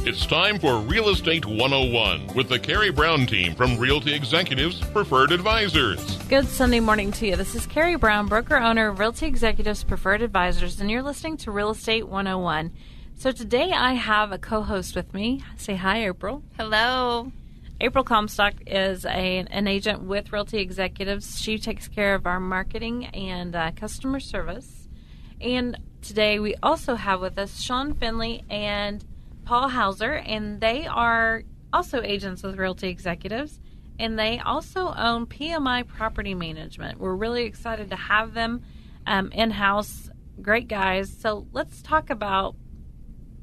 It's time for Real Estate 101 with the Karey Brown team from Realty Executives Preferred Advisors. Good Sunday morning to you. This is Karey Brown, broker-owner of Realty Executives Preferred Advisors, and you're listening to Real Estate 101. So today I have a co-host with me. Say hi, April. Hello. April Comstock is an agent with Realty Executives. She takes care of our marketing and customer service. And today we also have with us Shawn, Finley, and Paul Hauser, and they are also agents with Realty Executives, and they also own PMI Property Management. We're really excited to have them in-house. Great guys. So let's talk about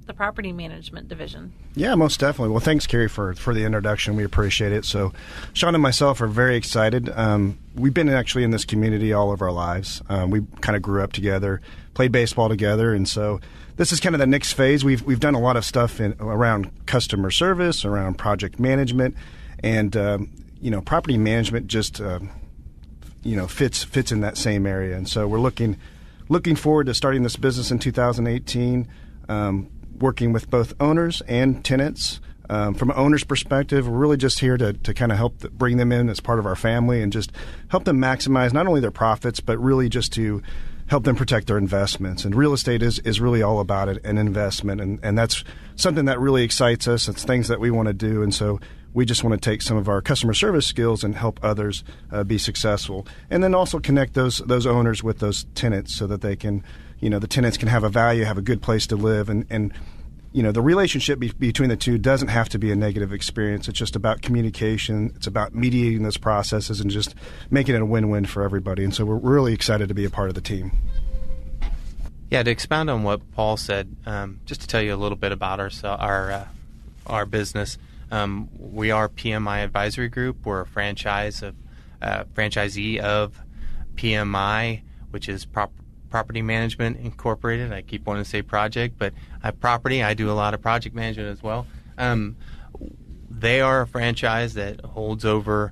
the property management division. Yeah, most definitely. Well, thanks, Karey, for the introduction. We appreciate it. So Shawn and myself are very excited. We've been actually in this community all of our lives. We kind of grew up together, played baseball together, and so this is kind of the next phase. We've done a lot of stuff around customer service, around project management, and property management just fits in that same area. And so we're looking forward to starting this business in 2018. Working with both owners and tenants. From an owner's perspective, we're really just here to kind of help bring them in as part of our family and just help them maximize not only their profits, but really just to help them protect their investments. And real estate is really all about it, an investment. And that's something that really excites us. It's things that we want to do. And so we just want to take some of our customer service skills and help others be successful. And then also connect those owners with those tenants so that they can, the tenants can have a value, have a good place to live. And the relationship between the two doesn't have to be a negative experience. It's just about communication. It's about mediating those processes and just making it a win-win for everybody. And so we're really excited to be a part of the team. Yeah, to expound on what Paul said, just to tell you a little bit about our business, we are PMI Advisory Group. We're a franchisee of PMI, which is Property Management Incorporated. I keep wanting to say project, but I do a lot of project management as well. They are a franchise that holds over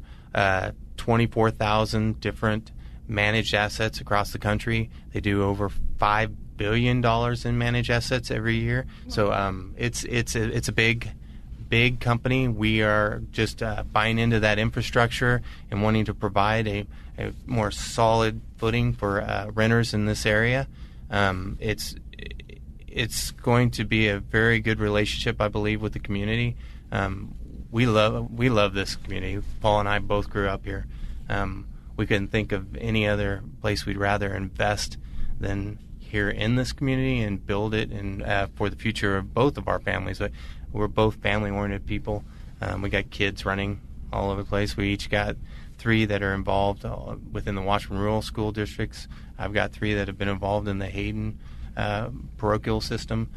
24,000 different managed assets across the country. They do over $5 billion in managed assets every year. So it's a big company. We are just buying into that infrastructure and wanting to provide a more solid footing for renters in this area. It's going to be a very good relationship, I believe, with the community. We love this community. Paul and I both grew up here. We couldn't think of any other place we'd rather invest than here in this community and build it and for the future of both of our families. We're both family-oriented people. We got kids running all over the place. We each got 3 that are involved within the Washburn Rural School Districts. I've got 3 that have been involved in the Hayden parochial system.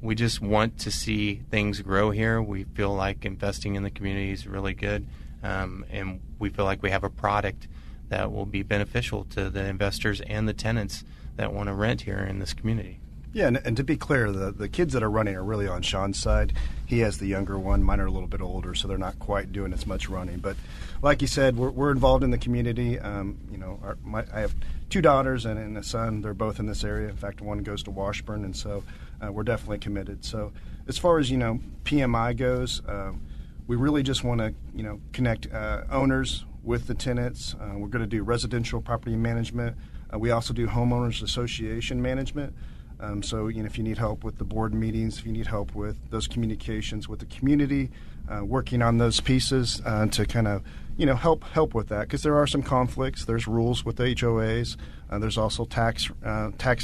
We just want to see things grow here. We feel like investing in the community is really good, and we feel like we have a product that will be beneficial to the investors and the tenants that want to rent here in this community. Yeah, and to be clear, the kids that are running are really on Shawn's side. He has the younger one. Mine are a little bit older, so they're not quite doing as much running. But like you said, we're involved in the community. I have 2 daughters and a son. They're both in this area. In fact, one goes to Washburn, and so we're definitely committed. So as far as, PMI goes, we really just want to, connect owners with the tenants. We're going to do residential property management. We also do homeowners association management. So, if you need help with the board meetings, if you need help with those communications with the community, working on those pieces to kind of, help with that, because there are some conflicts. There's rules with the HOAs. There's also tax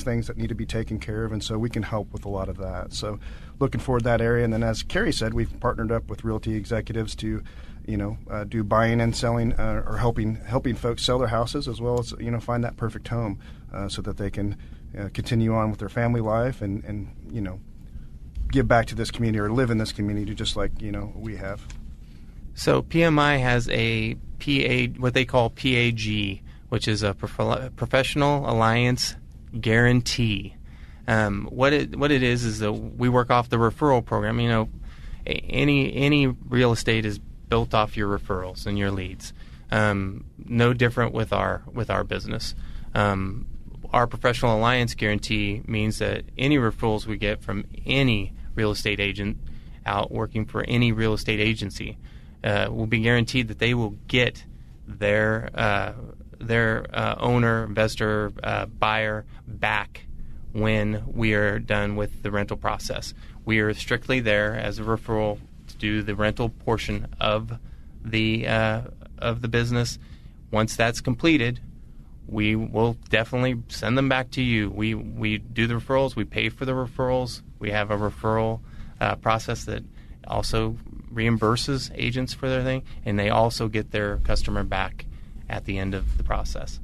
things that need to be taken care of, and so we can help with a lot of that. So, looking forward to that area. And then, as Karey said, we've partnered up with Realty Executives to, do buying and selling or helping folks sell their houses, as well as, find that perfect home so that they can continue on with their family life and give back to this community or live in this community just like, we have. So PMI has a what they call PAG, which is a professional alliance guarantee. What it is that we work off the referral program. Any real estate is built off your referrals and your leads. No different with our business. Our professional alliance guarantee means that any referrals we get from any real estate agent out working for any real estate agency will be guaranteed that they will get their owner, investor, buyer back when we are done with the rental process. We are strictly there as a referral to do the rental portion of the business. Once that's completed, we will definitely send them back to you. We do the referrals. We pay for the referrals. We have a referral process that also reimburses agents for their thing, and they also get their customer back at the end of the process.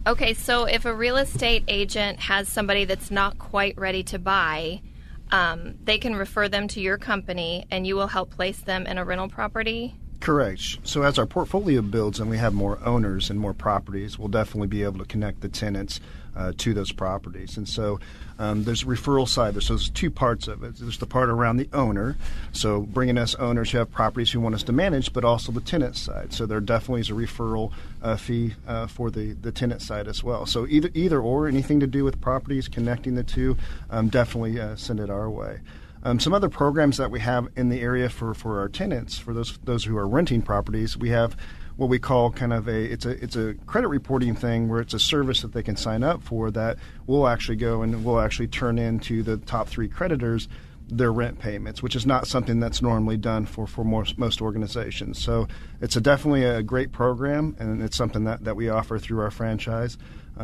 Okay, so if a real estate agent has somebody that's not quite ready to buy, they can refer them to your company, and you will help place them in a rental property? Correct. So as our portfolio builds and we have more owners and more properties, we'll definitely be able to connect the tenants to those properties. And so there's a referral side. There's two parts of it. There's the part around the owner, so bringing us owners who have properties who want us to manage, but also the tenant side. So there definitely is a referral fee for the tenant side as well. So either or, anything to do with properties, connecting the two, definitely send it our way. Some other programs that we have in the area for our tenants, for those who are renting properties, we have what we call kind of it's a credit reporting thing where it's a service that they can sign up for that we'll actually go and we'll actually turn into the top 3 creditors their rent payments, which is not something that's normally done for most organizations. So it's definitely a great program, and it's something that we offer through our franchise.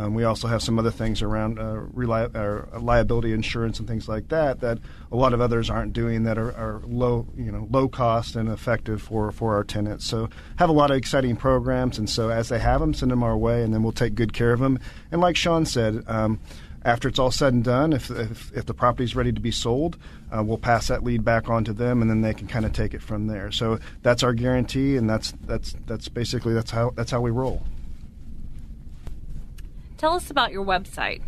We also have some other things around liability insurance and things like that a lot of others aren't doing that are low cost and effective for our tenants. So have a lot of exciting programs, and so as they have them, send them our way, and then we'll take good care of them. And like Shawn said, after it's all said and done, if the property's ready to be sold, we'll pass that lead back on to them, and then they can kind of take it from there. So that's our guarantee, and that's basically that's how we roll. Tell us about your website.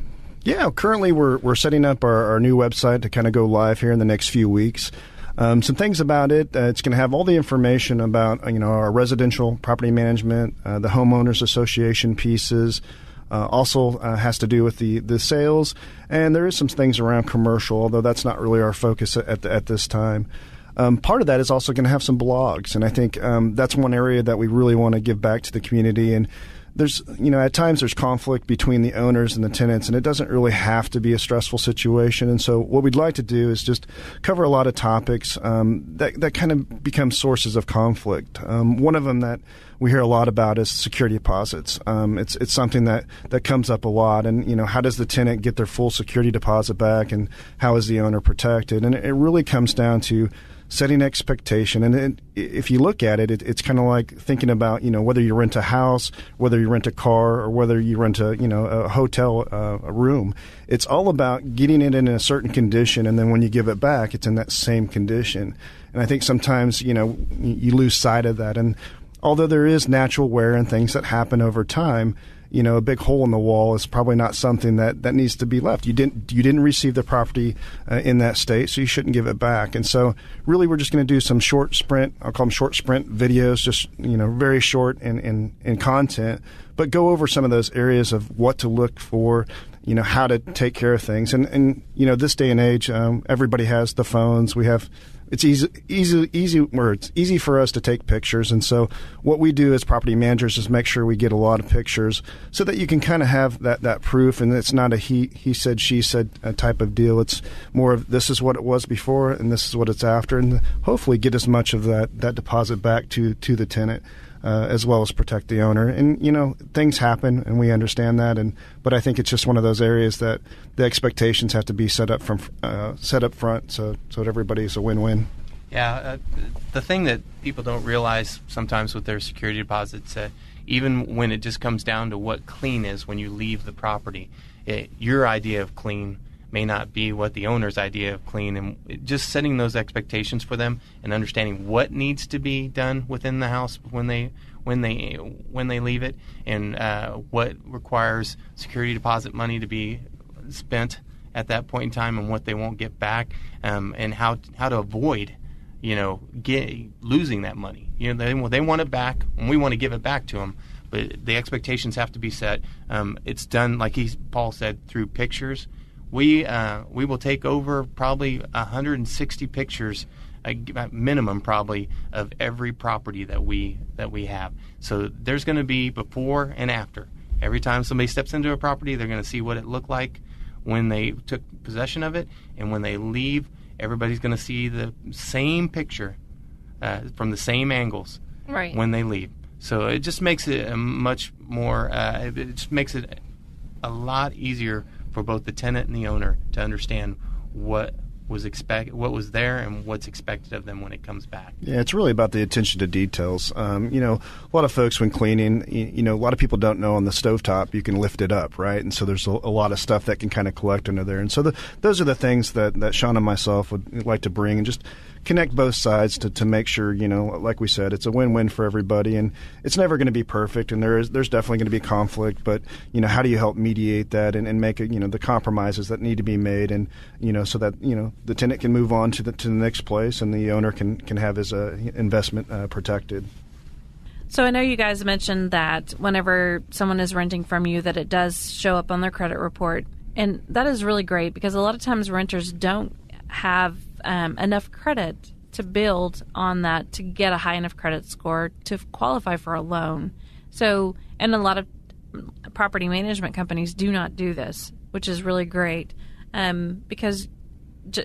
Yeah, currently we're setting up our new website to kind of go live here in the next few weeks. Some things about it, it's going to have all the information about our residential property management, the homeowners association pieces. Also has to do with the sales, and there is some things around commercial, although that's not really our focus at this time. Part of that is also going to have some blogs, and I think that's one area that we really want to give back to the community. And there's, at times there's conflict between the owners and the tenants, and it doesn't really have to be a stressful situation. And so what we'd like to do is just cover a lot of topics that kind of become sources of conflict. One of them that we hear a lot about is security deposits. It's something that comes up a lot, and how does the tenant get their full security deposit back, and how is the owner protected? And it really comes down to setting expectation. And if you look at it, it's kind of like thinking about, whether you rent a house, whether you rent a car, or whether you rent a hotel a room. It's all about getting it in a certain condition, and then when you give it back, it's in that same condition. And I think sometimes, you lose sight of that. And although there is natural wear and things that happen over time, a big hole in the wall is probably not something that needs to be left. You didn't receive the property in that state, so you shouldn't give it back. And so really we're just going to do some short sprint, I'll call them short sprint videos, just, very short in content, but go over some of those areas of what to look for, how to take care of things. And this day and age, everybody has the phones. It's easy for us to take pictures. And so what we do as property managers is make sure we get a lot of pictures so that you can kind of have that proof, and it's not a he said, she said type of deal. It's more of this is what it was before and this is what it's after, and hopefully get as much of that deposit back to the tenant. As well as protect the owner. And, things happen, and we understand that. But I think it's just one of those areas that the expectations have to be set up front so that everybody's a win-win. Yeah, the thing that people don't realize sometimes with their security deposits, even when it just comes down to what clean is when you leave the property, your idea of clean may not be what the owner's idea of clean, and just setting those expectations for them and understanding what needs to be done within the house when they leave it, and what requires security deposit money to be spent at that point in time, and what they won't get back, and how to avoid losing that money. They want it back, and we want to give it back to them, but the expectations have to be set. It's done, like Paul said, through pictures. We will take over probably 160 pictures, minimum probably, of every property that we have. So there's going to be before and after. Every time somebody steps into a property, they're going to see what it looked like when they took possession of it, and when they leave, everybody's going to see the same picture from the same angles when they leave. So it just makes it a much more. It just makes it a lot easier for both the tenant and the owner to understand what was there and what's expected of them when it comes back. Yeah, it's really about the attention to details. A lot of folks when cleaning, a lot of people don't know on the stovetop you can lift it up, right? And so there's a lot of stuff that can kind of collect under there. And so those are the things that Shawn and myself would like to bring and just connect both sides to make sure, like we said, it's a win-win for everybody. And it's never going to be perfect, and there's definitely going to be conflict. But, how do you help mediate that and make it, the compromises that need to be made, and, so that, the tenant can move on to the next place and the owner can have his investment protected. So I know you guys mentioned that whenever someone is renting from you that it does show up on their credit report. And that is really great because a lot of times renters don't have enough credit to build on that to get a high enough credit score to qualify for a loan. So, and a lot of property management companies do not do this, which is really great because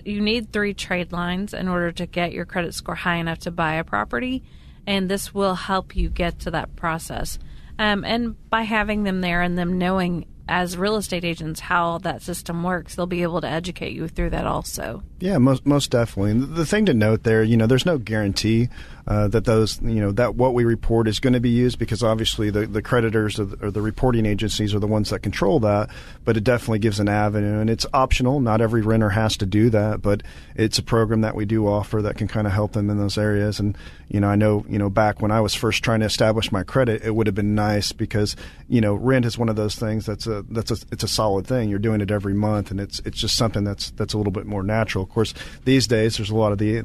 you need 3 trade lines in order to get your credit score high enough to buy a property, and this will help you get to that process. And by having them there and them knowing as real estate agents how that system works, they'll be able to educate you through that also. Yeah, most definitely. And the thing to note there, there's no guarantee that those, that what we report is going to be used, because obviously the creditors or the reporting agencies are the ones that control that, but it definitely gives an avenue, and it's optional. Not every renter has to do that, but it's a program that we do offer that can kind of help them in those areas. And, I know, back when I was first trying to establish my credit, it would have been nice because, rent is one of those things it's a solid thing. You're doing it every month, and it's just something that's a little bit more natural. Of course, these days there's a lot of the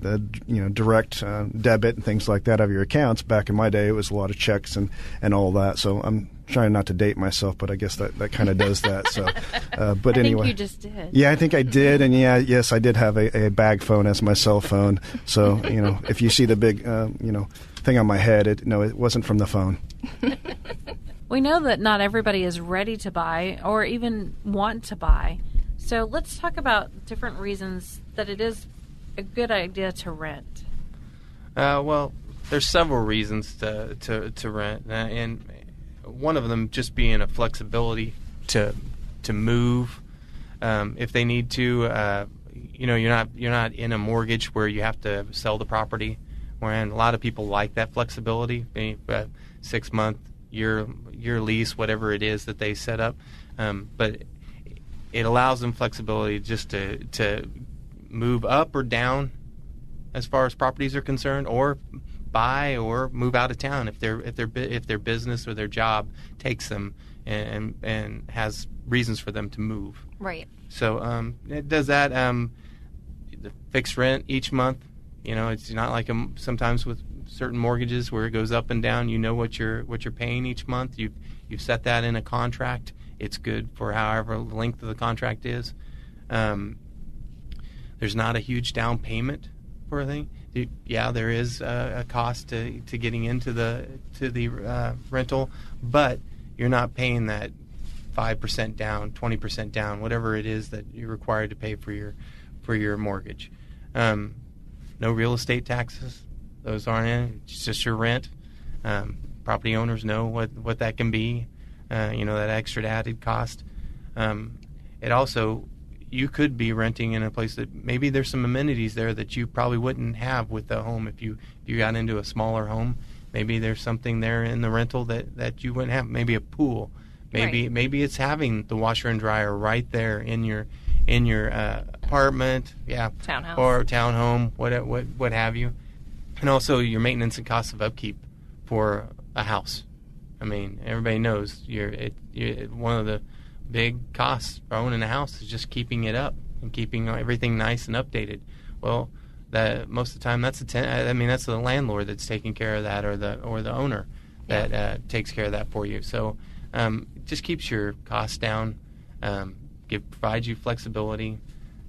direct debit and things like that of your accounts. Back in my day, it was a lot of checks and all that. So I'm trying not to date myself, but I guess that kind of does that. So, but anyway, I think you just did. Yeah, I think I did, and yes, I did have a bag phone as my cell phone. So if you see the big thing on my head, it wasn't from the phone. We know that not everybody is ready to buy or even want to buy. So let's talk about different reasons that it is a good idea to rent. Well, there's several reasons to rent, and one of them just being a flexibility to move if they need to. You're not in a mortgage where you have to sell the property. Wherein a lot of people like that flexibility, 6-month, year lease, whatever it is that they set up, but it allows them flexibility just to move up or down as far as properties are concerned, or buy or move out of town if their business or their job takes them and has reasons for them to move. Right. So it does that. The fixed rent each month. It's not like sometimes with certain mortgages where it goes up and down. What you're paying each month. You've set that in a contract. It's good for however the length of the contract is. There's not a huge down payment for a thing. Yeah, there is a cost to getting into the rental, but you're not paying that 5% down, 20% down, whatever it is that you're required to pay for your mortgage. No real estate taxes; those aren't in. It's just your rent. Property owners know what that can be. That extra added cost. It also, you could be renting in a place that maybe there's some amenities there that you probably wouldn't have with the home if you got into a smaller home. Maybe there's something there in the rental that you wouldn't have. Maybe a pool. Maybe it's having the washer and dryer right there in your apartment, townhouse or townhome, what have you, and also your maintenance and costs of upkeep for a house. I mean, everybody knows one of the big costs for owning a house is just keeping it up and keeping everything nice and updated. Well, that most of the time that's that's the landlord that's taking care of that, or the owner that takes care of that for you. So just keeps your costs down, provides you flexibility,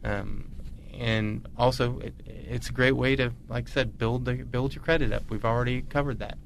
and also it's a great way to, like I said, build your credit up. We've already covered that.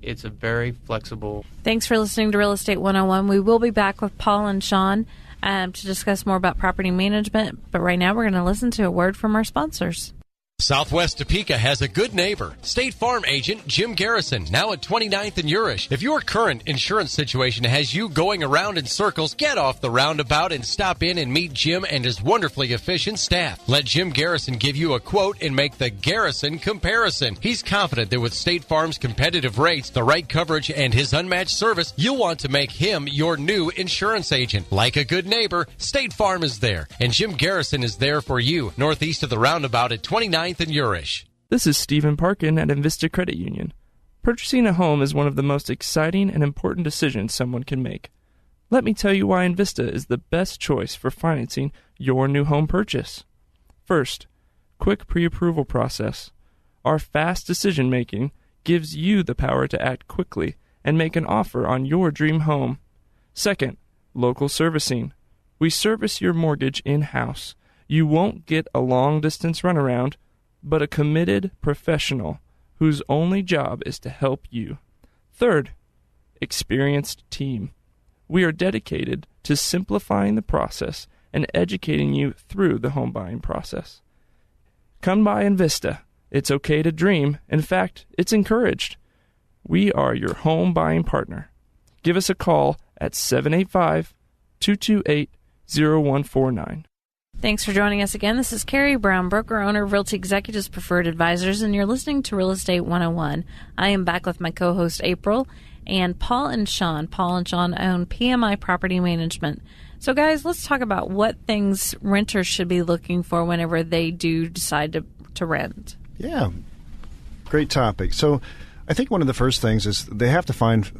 It's a very flexible. Thanks for listening to Real Estate 101. We will be back with Paul and Shawn to discuss more about property management, but right now we're going to listen to a word from our sponsors. Southwest Topeka has a good neighbor. State Farm agent Jim Garrison, now at 29th and Urish. If your current insurance situation has you going around in circles, get off the roundabout and stop in and meet Jim and his wonderfully efficient staff. Let Jim Garrison give you a quote and make the Garrison comparison. He's confident that with State Farm's competitive rates, the right coverage, and his unmatched service, you'll want to make him your new insurance agent. Like a good neighbor, State Farm is there, and Jim Garrison is there for you, northeast of the roundabout at 29th and Urish. This is Stephen Parkin at Invista Credit Union. Purchasing a home is one of the most exciting and important decisions someone can make. Let me tell you why Invista is the best choice for financing your new home purchase. First, quick pre-approval process. Our fast decision-making gives you the power to act quickly and make an offer on your dream home. Second, local servicing. We service your mortgage in-house. You won't get a long-distance runaround, but a committed professional whose only job is to help you. Third, experienced team. We are dedicated to simplifying the process and educating you through the home buying process. Come by Invista. It's okay to dream. In fact, it's encouraged. We are your home buying partner. Give us a call at 785-228-0149. Thanks for joining us again. This is Karey Brown, broker owner of Realty Executives Preferred Advisors, and you're listening to Real Estate 101. I am back with my co-host April and Paul and Shawn. Paul and Shawn own PMI Property Management. So guys, let's talk about what things renters should be looking for whenever they do decide to rent. Yeah, great topic. So I think one of the first things is they have to find,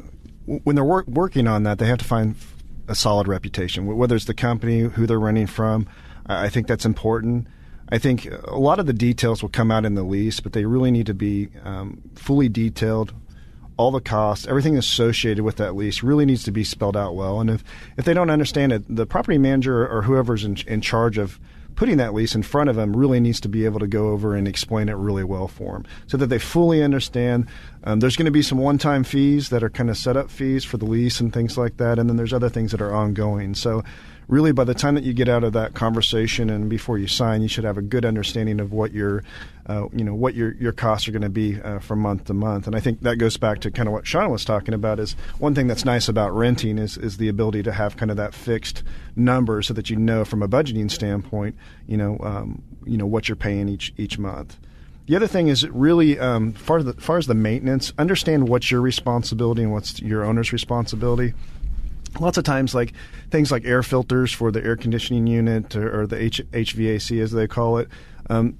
when they're working on that, they have to find a solid reputation, whether it's the company, who they're renting from. I think that's important. I think a lot of the details will come out in the lease, but they really need to be fully detailed. All the costs, everything associated with that lease really needs to be spelled out well. And if they don't understand it, the property manager or whoever's in charge of putting that lease in front of them really needs to be able to go over and explain it really well for them so that they fully understand. There's going to be some one-time fees that are kind of setup fees for the lease and things like that, and then there's other things that are ongoing. So really, by the time that you get out of that conversation and before you sign, you should have a good understanding of what your costs are going to be from month to month. And I think that goes back to kind of what Shawn was talking about. Is one thing that's nice about renting is the ability to have kind of that fixed number so that you know from a budgeting standpoint, what you're paying each month. The other thing is really, far as the maintenance, understand what's your responsibility and what's your owner's responsibility. Lots of times, like things like air filters for the air conditioning unit or the HVAC as they call it,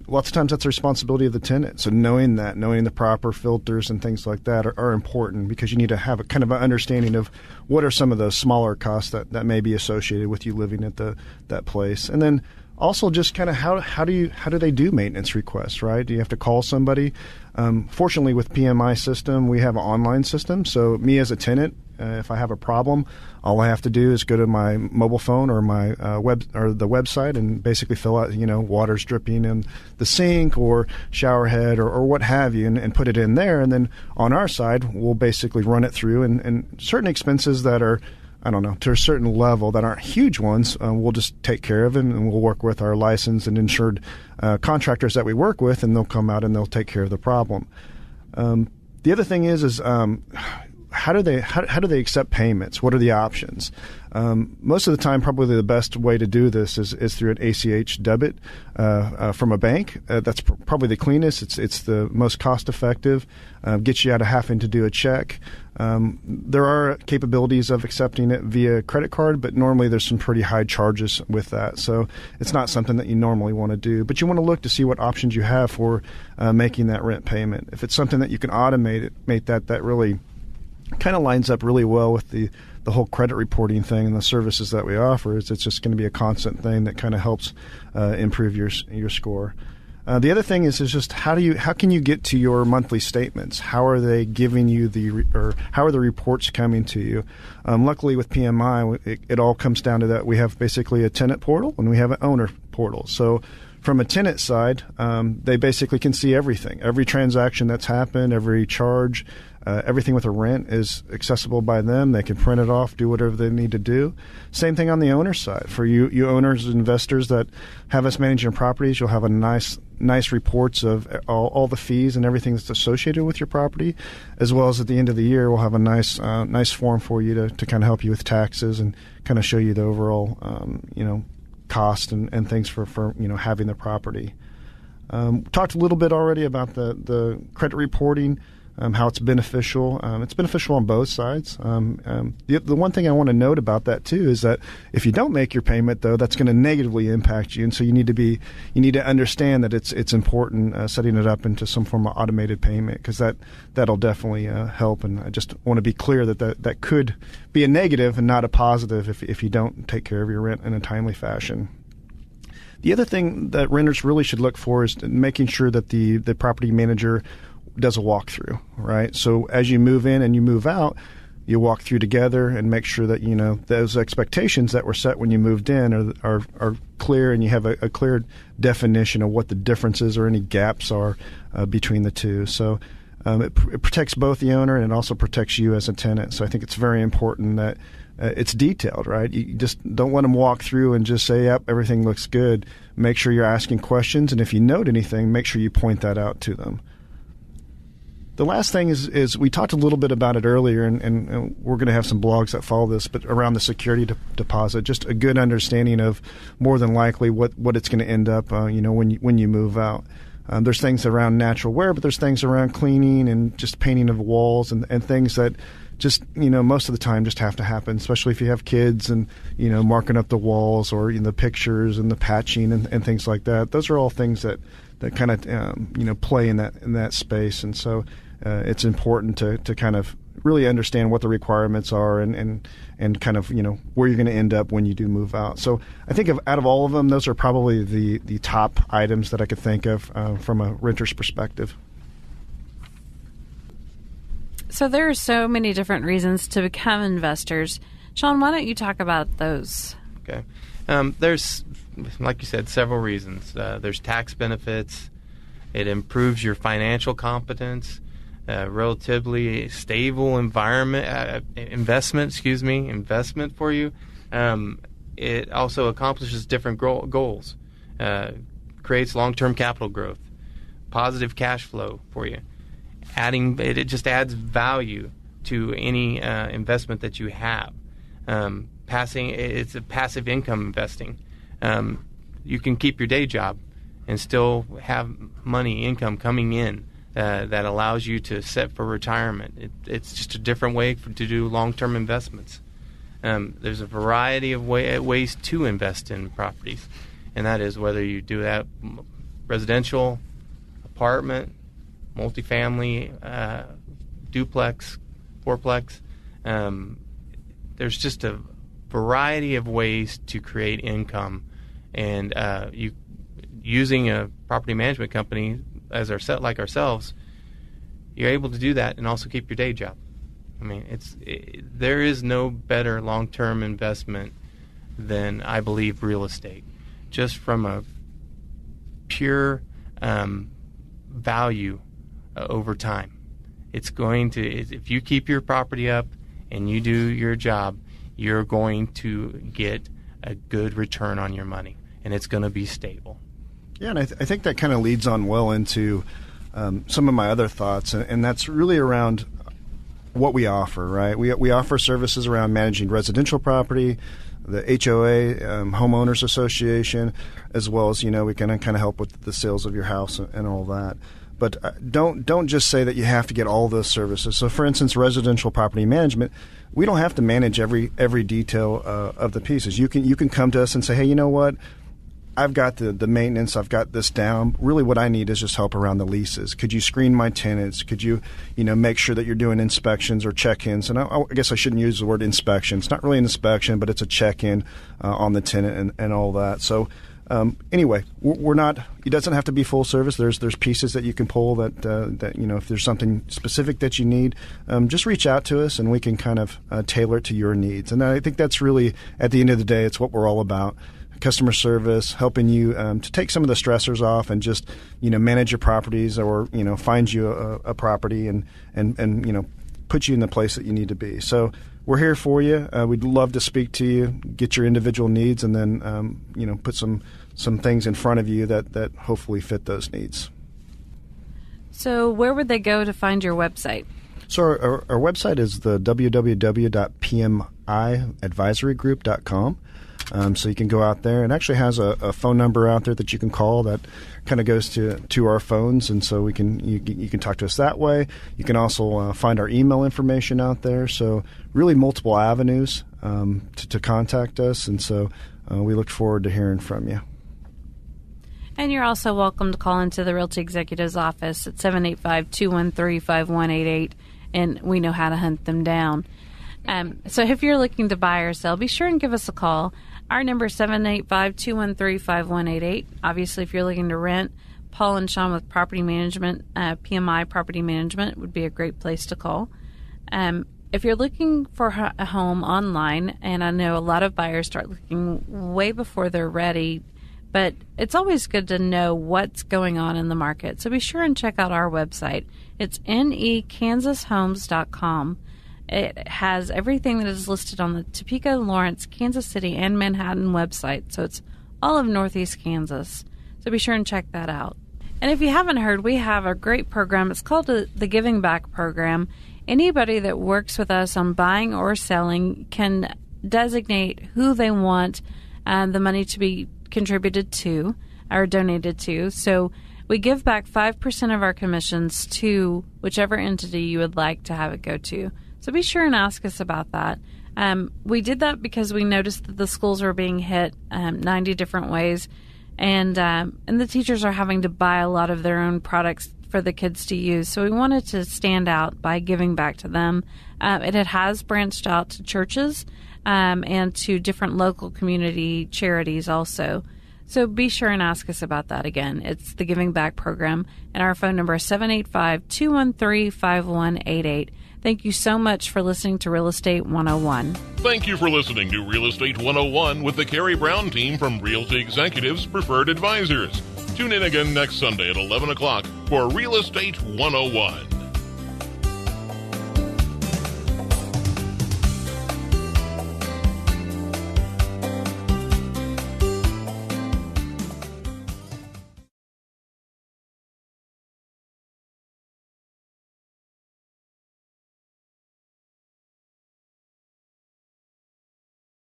lots of times that's the responsibility of the tenant. So knowing the proper filters and things like that are important because you need to have a kind of an understanding of what are some of the smaller costs that may be associated with you living at that place. And then also just kind of how do they do maintenance requests, right? Do you have to call somebody? Fortunately, with PMI system, we have an online system. So me as a tenant, if I have a problem, all I have to do is go to my mobile phone or my the website and basically fill out, water's dripping in the sink or shower head or what have you, and put it in there. And then on our side, we'll basically run it through, and certain expenses that are, to a certain level that aren't huge ones, we'll just take care of them, and we'll work with our licensed and insured contractors that we work with, and they'll come out and they'll take care of the problem. The other thing is how do they accept payments? What are the options? Most of the time, probably the best way to do this is through an ACH debit from a bank. That's probably the cleanest. It's the most cost effective. Gets you out of having to do a check. There are capabilities of accepting it via credit card, but normally there's some pretty high charges with that. So it's not something that you normally want to do. But you want to look to see what options you have for making that rent payment. If it's something that you can automate that really kind of lines up really well with the whole credit reporting thing and the services that we offer. It's just going to be a constant thing that kind of helps improve your score. The other thing is just how can you get to your monthly statements? How are they giving you how are the reports coming to you? Luckily with PMI, it all comes down to that. We have basically a tenant portal and we have an owner portal. So from a tenant side, they basically can see everything, every transaction that's happened, every charge, everything with a rent is accessible by them. They can print it off, do whatever they need to do. Same thing on the owner side. For you owners and investors that have us manage your properties, you'll have a nice reports of all the fees and everything that's associated with your property, as well as at the end of the year, we'll have a nice form for you to kind of help you with taxes and kind of show you the overall, cost and things for having the property. Talked a little bit already about the credit reporting. How it's beneficial. It's beneficial on both sides. The one thing I want to note about that too is that if you don't make your payment, though, that's going to negatively impact you, and so you need to understand that it's important setting it up into some form of automated payment, because that'll definitely help. And I just want to be clear that could be a negative and not a positive if you don't take care of your rent in a timely fashion. The other thing that renters really should look for is making sure that the property manager does a walkthrough, right? So as you move in and you move out, you walk through together and make sure that those expectations that were set when you moved in are clear, and you have a clear definition of what the differences or any gaps are between the two. So it protects both the owner and it also protects you as a tenant. So I think it's very important that it's detailed, right? You just don't let them walk through and just say, yep, everything looks good. Make sure you're asking questions, and if you note anything, make sure you point that out to them. The last thing is we talked a little bit about it earlier, and we're going to have some blogs that follow this, but around the security deposit, just a good understanding of more than likely what it's going to end up, when you move out. There's things around natural wear, but there's things around cleaning and just painting of walls and things that just, most of the time just have to happen, especially if you have kids and, marking up the walls or the pictures and the patching and things like that. Those are all things that kind of, play in that space. And so it's important to kind of really understand what the requirements are and kind of, where you're going to end up when you do move out. So I think out of all of them, those are probably the top items that I could think of from a renter's perspective. So there are so many different reasons to become investors. Shawn, why don't you talk about those? Okay. There's, like you said, several reasons. There's tax benefits. It improves your financial competence. Relatively stable investment for you. It also accomplishes different goals. Creates long-term capital growth, positive cash flow for you. It just adds value to any investment that you have. It's a passive income investing. You can keep your day job and still have income coming in that allows you to set for retirement. It's just a different way to do long-term investments. There's a variety of ways to invest in properties, and that is whether you do that residential, apartment, multifamily, duplex, fourplex. There's just a variety of ways to create income, and using a property management company like ourselves, you're able to do that and also keep your day job. I mean, there is no better long-term investment than, I believe, real estate. Just from a pure value over time. It's going to, if you keep your property up and you do your job, you're going to get a good return on your money, and it's going to be stable. Yeah, and I think that kind of leads on well into some of my other thoughts, and that's really around what we offer, right? We offer services around managing residential property, the HOA, homeowners association, as well as, we can kind of help with the sales of your house and all that. But don't just say that you have to get all those services. So, for instance, residential property management, we don't have to manage every detail of the pieces. You can come to us and say, hey, you know what? I've got the maintenance. I've got this down. Really, what I need is just help around the leases. Could you screen my tenants? Could you, make sure that you're doing inspections or check-ins? And I guess I shouldn't use the word inspection. It's not really an inspection, but it's a check-in on the tenant and all that. So Anyway, we're not. It doesn't have to be full service. There's pieces that you can pull that if there's something specific that you need, just reach out to us and we can kind of tailor it to your needs. And I think that's really, at the end of the day, it's what we're all about. Customer service, helping you to take some of the stressors off and just manage your properties, or find you a property and put you in the place that you need to be. So we're here for you. We'd love to speak to you, get your individual needs, and then put some things in front of you that hopefully fit those needs. So where would they go to find your website? So our website is the www.PMIadvisorygroup.com. So you can go out there, and actually has a phone number out there that you can call that kind of goes to our phones, and so you can talk to us that way. You can also find our email information out there. So really multiple avenues to contact us, and so we look forward to hearing from you. And you're also welcome to call into the Realty Executives office at 785-213-5188, and we know how to hunt them down. So if you're looking to buy or sell, be sure and give us a call. Our number is 785-213-5188. Obviously, if you're looking to rent, Paul and Shawn with Property Management, PMI Property Management would be a great place to call. If you're looking for a home online, and I know a lot of buyers start looking way before they're ready, but it's always good to know what's going on in the market. So be sure and check out our website. It's nekansashomes.com. It has everything that is listed on the Topeka, Lawrence, Kansas City, and Manhattan website. So it's all of Northeast Kansas. So be sure and check that out. And if you haven't heard, we have a great program. It's called the Giving Back Program. Anybody that works with us on buying or selling can designate who they want the money to be contributed to or donated to. So we give back 5% of our commissions to whichever entity you would like to have it go to. So be sure and ask us about that. We did that because we noticed that the schools were being hit 90 different ways, and the teachers are having to buy a lot of their own products for the kids to use. So we wanted to stand out by giving back to them. It has branched out to churches and to different local community charities also. So be sure and ask us about that again. It's the Giving Back Program, and our phone number is 785-213-5188. Thank you so much for listening to Real Estate 101. Thank you for listening to Real Estate 101 with the Karey Brown team from Realty Executives Preferred Advisors. Tune in again next Sunday at 11 o'clock for Real Estate 101.